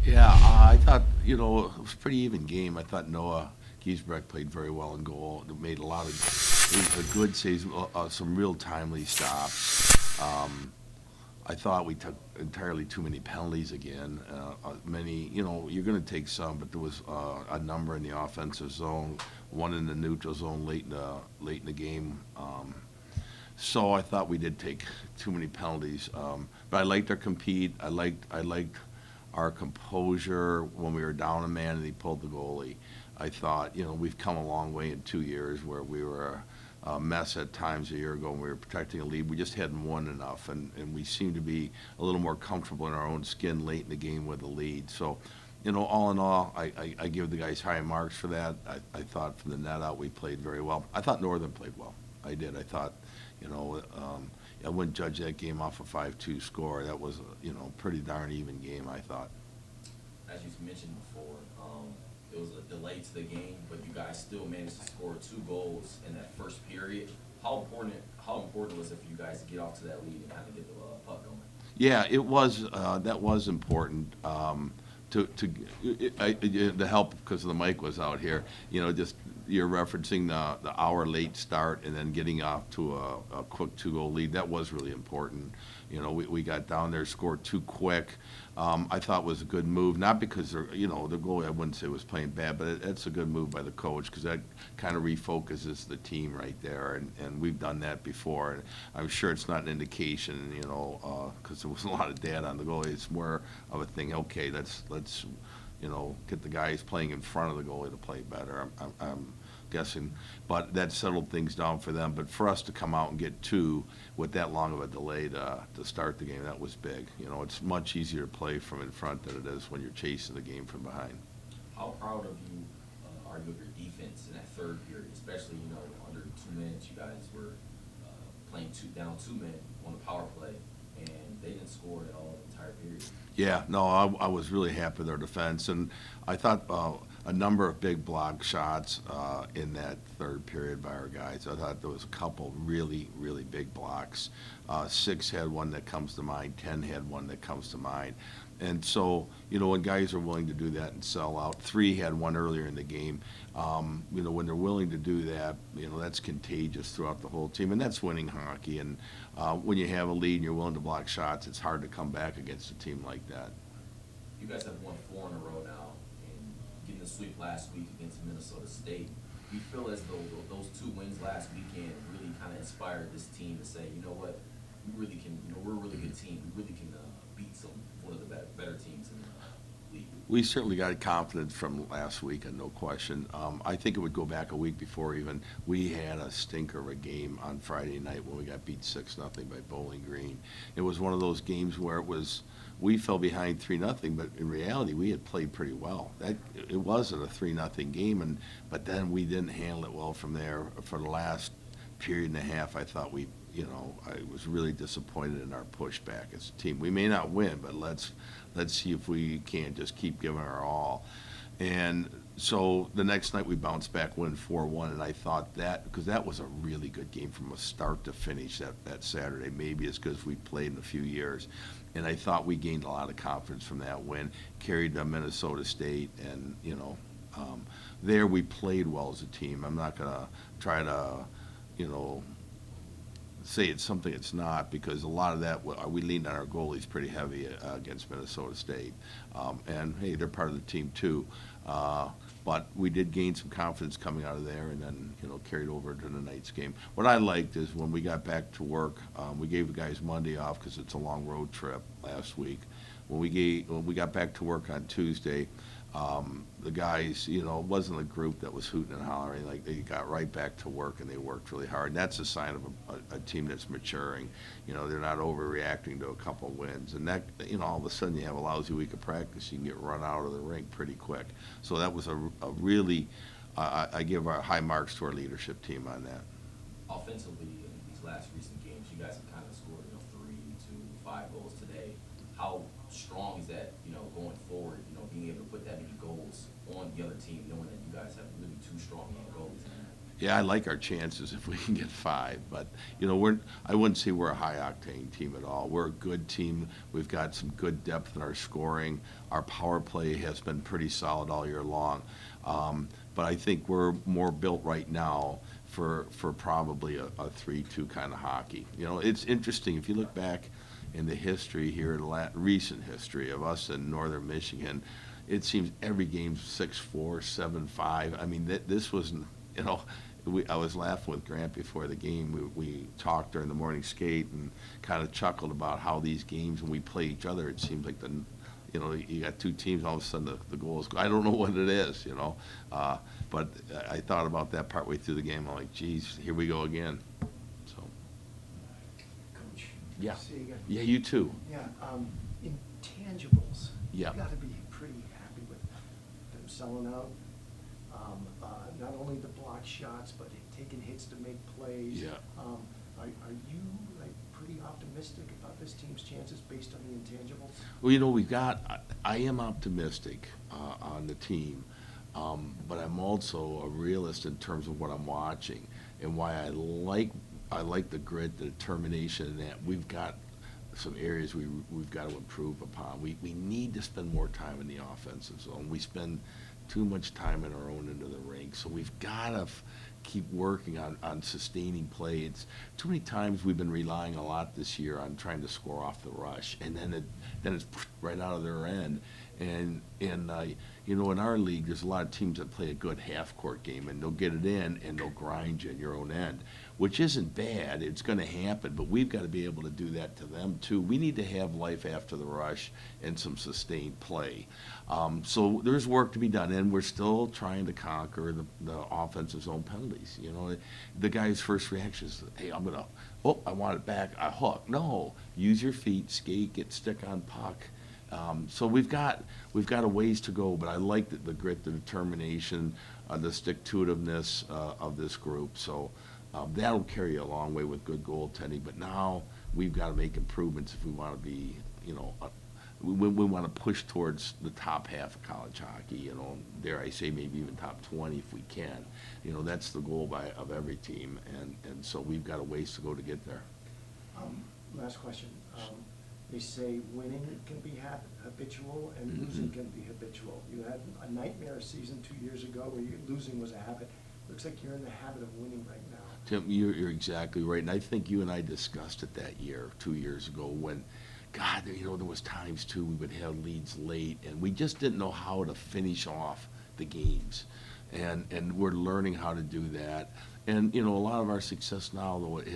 Yeah, I thought, it was a pretty even game. I thought Noah Giesbrecht played very well in goal. Made a lot of good saves, some real timely stops. I thought we took entirely too many penalties again. You're going to take some, but there was a number in the offensive zone, one in the neutral zone late in the game. So I thought we did take too many penalties. But I liked our compete. I liked our composure when we were down a man and he pulled the goalie. I thought, we've come a long way in 2 years where we were a mess at times a year ago when we were protecting a lead. We just hadn't won enough, and we seemed to be a little more comfortable in our own skin late in the game with the lead. So, all in all, I give the guys high marks for that. I thought from the net out we played very well. I thought Northern played well. I did. I thought, I wouldn't judge that game off a 5-2 score. That was, pretty darn even game, I thought. As you mentioned before, it was a delay to the game, but you guys still managed to score 2 goals in that first period. How important was it for you guys to get off to that lead and kind of get the puck going? Yeah, it was. That was important. The help because the mic was out here. Just you're referencing the hour late start and then getting off to a quick 2-goal lead. That was really important. We got down there, scored too quick. I thought was a good move, not because the goalie I wouldn't say was playing bad, but it's a good move by the coach because that kind of refocuses the team right there, and we've done that before. And I'm sure it's not an indication, because there was a lot of data on the goalie. It's more of a thing. Okay, let's get the guys playing in front of the goalie to play better. I'm guessing, but that settled things down for them. But for us to come out and get 2 with that long of a delay to start the game, that was big. It's much easier to play from in front than it is when you're chasing the game from behind. How proud of you are you of your defense in that third period, especially under 2 minutes you guys were playing down 2 men on the power play, and they didn't score at all the entire period. Yeah, no, I was really happy with our defense, and I thought a number of big block shots in that third period by our guys. I thought there was a couple really, really big blocks. 6 had one that comes to mind. 10 had one that comes to mind. And so, when guys are willing to do that and sell out, 3 had one earlier in the game. When they're willing to do that, that's contagious throughout the whole team, and that's winning hockey. And when you have a lead and you're willing to block shots, it's hard to come back against a team like that. You guys have won 4 in a row now, and getting the sweep last week against Minnesota State. Do you feel as though those 2 wins last weekend really kind of inspired this team to say, you know what, we really can, we're a really good team. We really can beat one of the better teams in the league? We certainly got confidence from last week, and no question. I think it would go back a week before even. We had a stinker of a game on Friday night when we got beat 6-0 by Bowling Green. It was one of those games where we fell behind 3-0, but in reality we had played pretty well. It wasn't a 3-0 game, but then we didn't handle it well from there. For the last period and a half, I thought I was really disappointed in our pushback as a team. We may not win, but let's see if we can't just keep giving our all. And so the next night we bounced back, win 4-1, and I thought that, because that was a really good game from a start to finish that Saturday, maybe as good as we've played in a few years. And I thought we gained a lot of confidence from that win, carried to Minnesota State, and, there we played well as a team. I'm not going to try to, say it's something it's not, because a lot of that, we leaned on our goalies pretty heavy against Minnesota State. And, hey, they're part of the team too. But we did gain some confidence coming out of there, and then, carried over to the night's game. What I liked is when we got back to work, we gave the guys Monday off because it's a long road trip last week. When we got back to work on Tuesday, the guys, it wasn't a group that was hooting and hollering. Like, they got right back to work and they worked really hard. And that's a sign of a team that's maturing. They're not overreacting to a couple wins. And that, all of a sudden you have a lousy week of practice, you can get run out of the rink pretty quick. So that was a really, I give our high marks to our leadership team on that. Offensively, in these last recent games, you guys have kind of scored 3 to 5 goals today. How strong is that, going forward, being able to put that many goals on the other team, knowing that you guys have really 2 strong young goalies in that? Yeah, I like our chances if we can get 5, but I wouldn't say we're a high-octane team at all. We're a good team. We've got some good depth in our scoring. Our power play has been pretty solid all year long, but I think we're more built right now for probably a 3-2 kind of hockey. It's interesting if you look back in the history here, recent history of us in Northern Michigan. It seems every game's 6-4, 7-5. I mean, this wasn't. I was laughing with Grant before the game. We talked during the morning skate and kind of chuckled about how these games, when we play each other, it seems like you got two teams, all of a sudden the goals go. I don't know what it is, but I thought about that partway through the game. I'm like, geez, here we go again. So. Coach. Yeah. See you again. Yeah, you too. Yeah, intangibles. Yeah. You got to be pretty happy with them selling out. Not only the block shots, but taking hits to make plays. Yeah. Are you pretty optimistic about this team's chances based on the intangibles? Well, I am optimistic on the team, but I'm also a realist in terms of what I'm watching and why I like the grit, the determination, and that we've got some areas we've got to improve upon. We need to spend more time in the offensive zone. We spend too much time in our own end of the rink, so we've got to keep working on sustaining play. It's too many times we've been relying a lot this year on trying to score off the rush, and then it's right out of their end. And in our league, there's a lot of teams that play a good half-court game, and they'll get it in, and they'll grind you in your own end, which isn't bad. It's going to happen, but we've got to be able to do that to them, too. We need to have life after the rush and some sustained play. So there's work to be done, and we're still trying to conquer the offensive zone penalties. The guy's first reaction is, hey, I want it back, I hook. No, use your feet, skate, get stick on puck. So we've got a ways to go, but I like the grit, the determination, the stick-to-itiveness of this group. So that'll carry a long way with good goaltending. But now we've got to make improvements if we want to be, we want to push towards the top half of college hockey. Dare I say maybe even top 20 if we can. That's the goal of every team, and so we've got a ways to go to get there. Last question. They say winning can be habitual and losing can be habitual. You had a nightmare season 2 years ago where losing was a habit. Looks like you're in the habit of winning right now. Tim, you're exactly right, and I think you and I discussed it that year, 2 years ago, when, God, there was times too we would have leads late, and we just didn't know how to finish off the games, and we're learning how to do that. And, a lot of our success now, though, it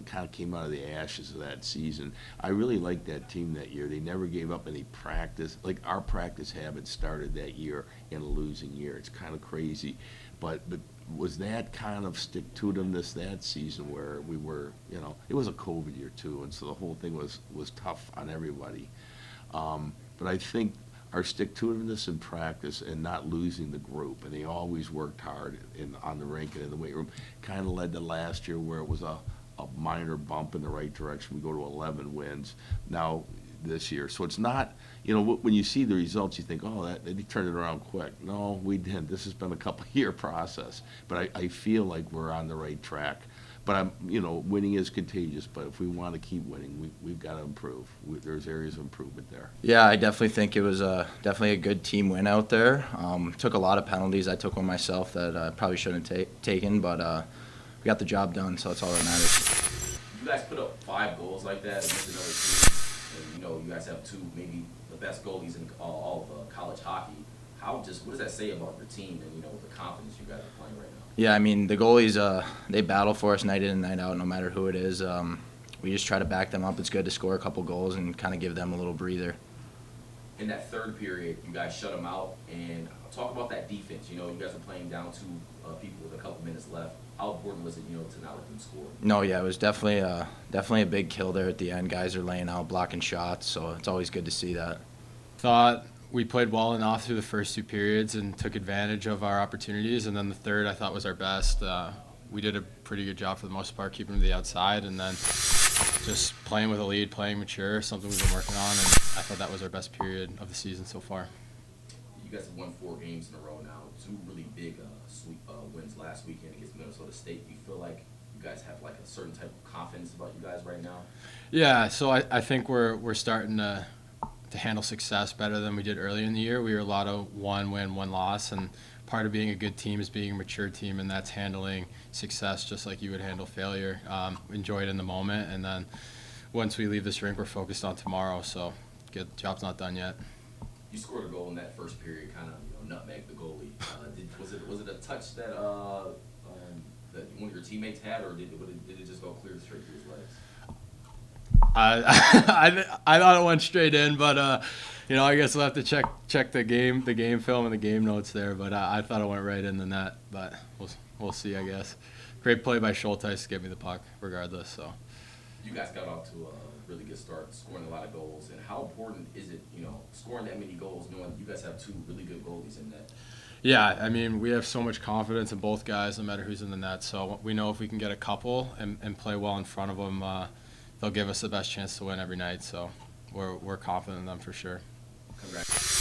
kind of came out of the ashes of that season. I really liked that team that year. They never gave up any practice. Like, our practice habit started that year in a losing year. It's kind of crazy. But was that kind of stick-to-itiveness that season where we were, it was a COVID year, too, and so the whole thing was tough on everybody. But I think our stick-to-itiveness in practice and not losing the group, and they always worked hard on the rink and in the weight room, kind of led to last year where it was a minor bump in the right direction. We go to 11 wins now this year. So it's not, when you see the results, you think, oh, they turned it around quick. No, we didn't. This has been a couple-year process. But I feel like we're on the right track. But winning is contagious. But if we want to keep winning, we've got to improve. There's areas of improvement there. Yeah, I definitely think it was definitely a good team win out there. Took a lot of penalties. I took one myself that I probably shouldn't have taken, but we got the job done, so that's all that matters. You guys put up 5 goals like that against another team, and you guys have 2, maybe the best goalies in all of college hockey. What does that say about your team and the confidence you guys are playing right now? Yeah, I mean, the goalies, they battle for us night in and night out, no matter who it is. We just try to back them up. It's good to score a couple goals and kind of give them a little breather. In that third period, you guys shut them out, and talk about that defense. You guys are playing down 2 people with a couple minutes left. How important was it, to not let them score? No, yeah, it was definitely a big kill there at the end. Guys are laying out, blocking shots, so it's always good to see that. Thought we played well enough through the first 2 periods and took advantage of our opportunities, and then the third I thought was our best. We did a pretty good job for the most part, keeping them to the outside, and then just playing with a lead, playing mature, something we've been working on, and I thought that was our best period of the season so far. You you guys have won 4 games in a row now, 2 really big sweep wins last weekend against Minnesota State. Do you feel like you guys have like a certain type of confidence about you guys right now? Yeah, so I think we're starting to handle success better than we did earlier in the year. We were a lot of 1 win, 1 loss, and part of being a good team is being a mature team, and that's handling success just like you would handle failure. Enjoy it in the moment, and then once we leave this rink, we're focused on tomorrow. So, good job's not done yet. You scored a goal in that first period, kind of nutmeg the goalie. Was it a touch that that one of your teammates had, or did it just go clear straight through his legs? I thought it went straight in, but I guess we'll have to check the game film and the game notes there. But I thought it went right in the net, but we'll see. I guess great play by Schulteis to get me the puck, regardless. So you guys got off to a really good start, scoring a lot of goals. And how important is it, scoring that many goals, knowing you guys have 2 really good goalies in net? Yeah, I mean, we have so much confidence in both guys, no matter who's in the net. So we know if we can get a couple and play well in front of them, they'll give us the best chance to win every night. So we're confident in them for sure. Congrats.